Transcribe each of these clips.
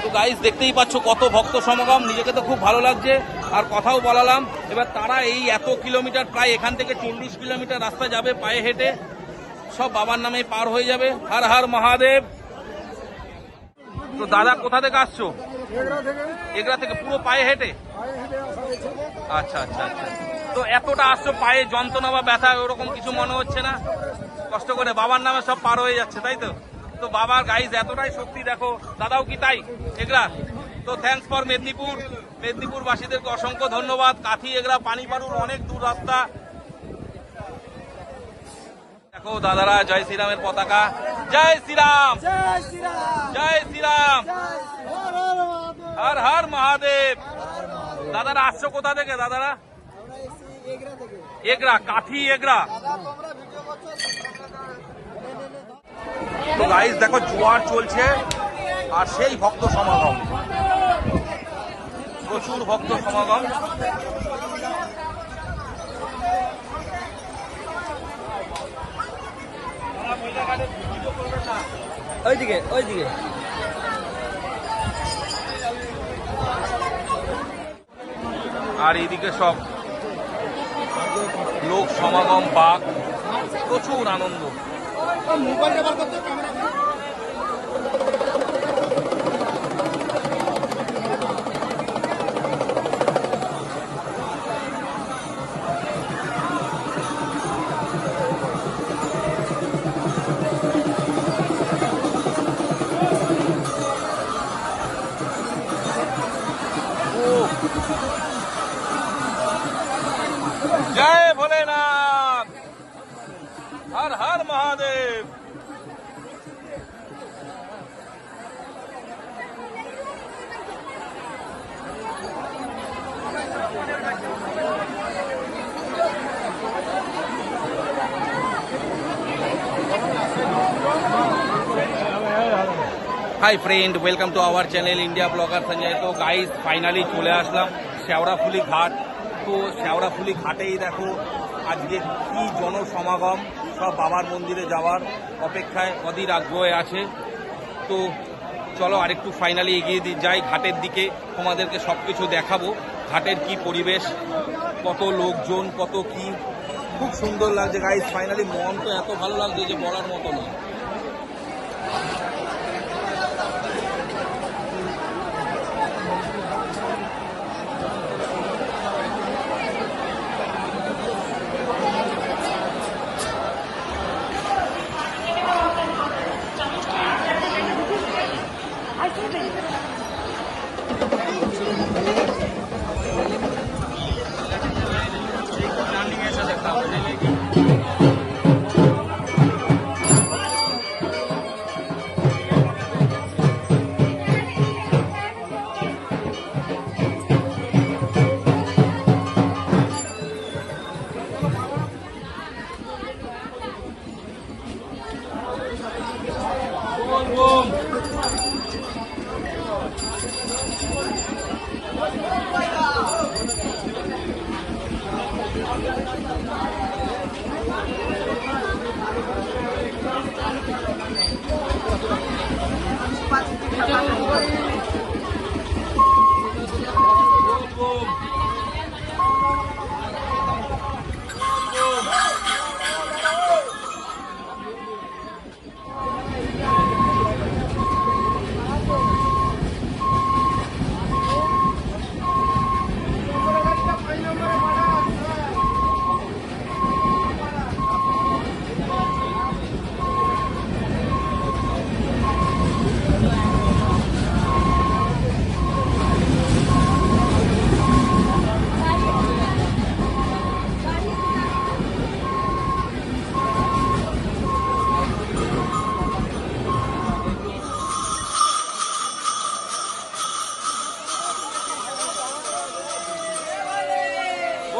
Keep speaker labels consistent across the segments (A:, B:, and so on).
A: তো গাইস দেখতেই পাচ্ছ কত ভক্ত সমাগম, নিজেকে তো খুব ভালো লাগছে। আর কথাও বলালাম, এবার তারা এই এত কিলোমিটার, প্রায় এখান থেকে 40 কিলোমিটার রাস্তা যাবে পায়ে হেঁটে, সব বাবার নামে পার হয়ে যাবে। হর হর মহাদেব। তো দাদা কোথা থেকে আসছো? এগরা থেকে। পুরো পায়ে হেঁটে? আচ্ছা আচ্ছা আচ্ছা। তো এতটা আসছো, পায়ে যন্ত্রণা বা ব্যথা ওরকম কিছু মনে হচ্ছে না? কষ্ট করে বাবার নামে সব পার হয়ে যাচ্ছে, তাই তো? তো বাবার গাইজ এতটাই শক্তি, দেখো দাদাও কি তাই এগরা। তো থ্যাঙ্কস ফর মেদিনীপুর। মেদিনীপুর বাসীদেরকে অসংখ্য ধন্যবাদ। কাথি এগরা পানিপাড়ুর অনেক দূর রাস্তা। দেখো দাদারা জয় শ্রীরামের পতাকা। জয় শ্রীরাম, জয় শ্রীরাম, হর হর মহাদেব। দাদারা আসছো কোথা থেকে? দাদারা এগরা, কাথি এগরা। তো গাইস দেখো জোয়ার চলছে আর সেই ভক্ত সমাগম, প্রচুর ভক্ত সমাগম।
B: ওইদিকে ওইদিকে।
A: আর এইদিকে সব লোক সমাগম, বাঘ, প্রচুর আনন্দ।
C: মোবাইলটা বার করতে ক্যামেরা।
A: জয় Bholenath, Har Har Mahadev. Hi friend, welcome to our channel India blogger Sanjay. তো গাইস ফাইনালি চলে আসলাম শেওড়াফুলি ঘাট। তো শেওড়াফুলি ঘাটেই দেখো আজকে কি জনসমাগম, সব বাবার মন্দিরে যাওয়ার অপেক্ষায় অধীর আগ্রহে আছে। তো চলো আরেকটু ফাইনালি এগিয়ে যাই ঘাটের দিকে, তোমাদেরকে সব কিছু দেখাবো। ঘাটের কি পরিবেশ, কত লোকজন, কত কি, খুব সুন্দর লাগছে গাইস। ফাইনালি মন তো এত ভালো লাগছে যে বলার মতো না।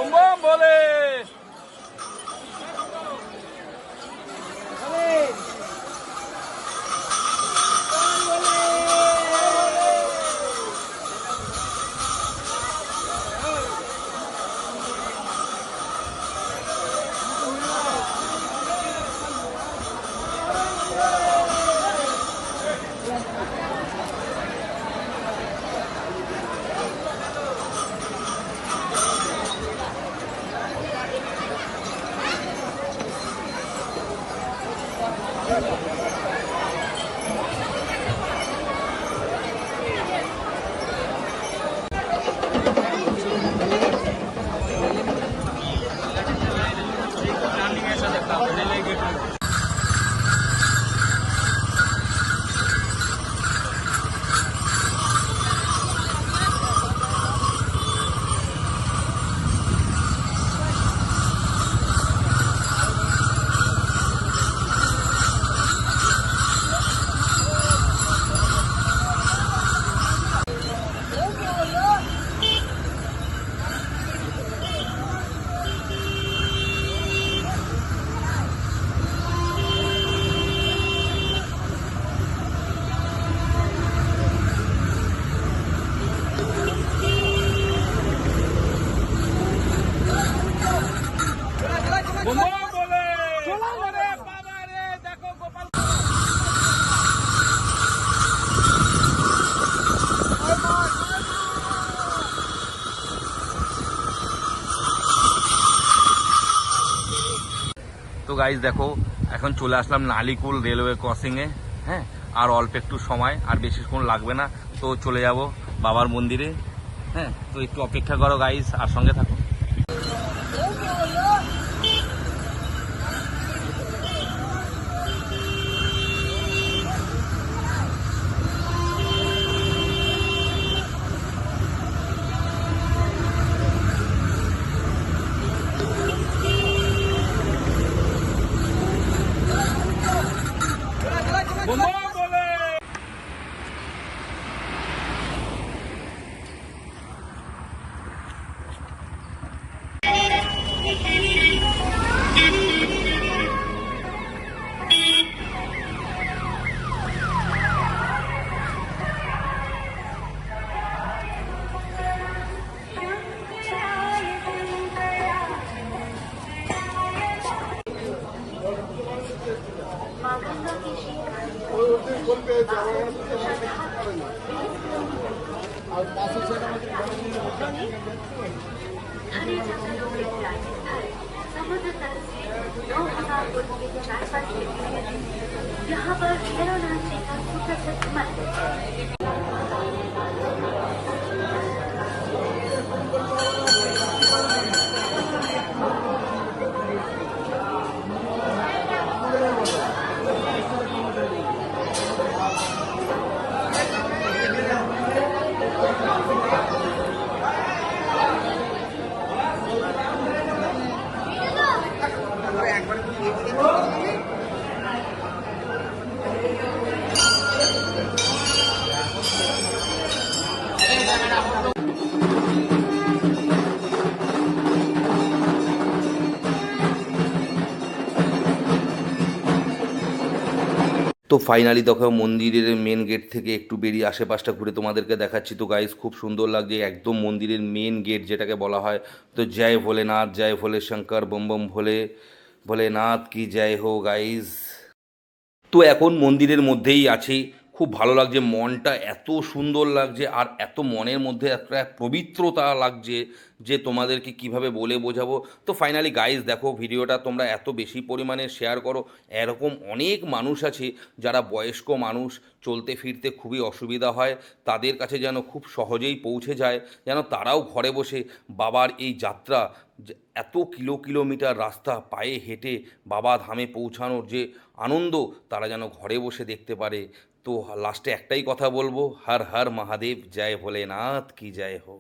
A: বম বম বলে। বম বম বলে। ওরে বাবা রে, দেখো গোপাল। তো গাইজ দেখো, এখন চলে আসলাম নালিকুল রেলওয়ে ক্রসিংয়ে। হ্যাঁ, আর অল্প একটু সময়, আর বেশিক্ষণ লাগবে না, তো চলে যাব বাবার মন্দিরে। হ্যাঁ, তো একটু অপেক্ষা করো গাইজ, আর সঙ্গে থাকো। বম বম বলে।
D: समुद्र तल से 2000 फुट की ऊंचाई पर स्थित है। यहाँ पर वाराणसी का सुप्रसिद्ध मंदिर है।
A: তো ফাইনালি দেখো মন্দিরের মেন গেট থেকে একটু বেরিয়ে আশেপাশটা ঘুরে তোমাদেরকে দেখাচ্ছি। তো গাইস খুব সুন্দর লাগছে, একদম মন্দিরের মেন গেট যেটাকে বলা হয়। তো জয় ভোলেনাথ, জয় ভোলে শঙ্কর, বম বম ভোলে, ভোলেনাথ কি জয় হো গাইস। তো এখন মন্দিরের মধ্যেই আছি, খুব ভালো লাগছে, মনটা এত সুন্দর লাগছে, আর এত মনের মধ্যে একটা পবিত্রতা লাগছে যে তোমাদেরকে কিভাবে বলে বোঝাবো। তো ফাইনালি গাইজ দেখো, ভিডিওটা তোমরা এত বেশি পরিমাণে শেয়ার করো। এরকম অনেক মানুষ আছে যারা বয়স্ক মানুষ, চলতে ফিরতে খুবই অসুবিধা হয়, তাদের কাছে যেন খুব সহজেই পৌঁছে যায়, যেন তারাও ঘরে বসে বাবার এই যাত্রা, এত কিলোমিটার রাস্তা পায়ে হেঁটে বাবা ধামে পৌঁছানোর যে আনন্দ, তারা যেন ঘরে বসে দেখতে পারে। তো লাস্টে একটাই কথা বলবো, হর হর মহাদেব, জয় ভোলেনাথ কি জয় হো।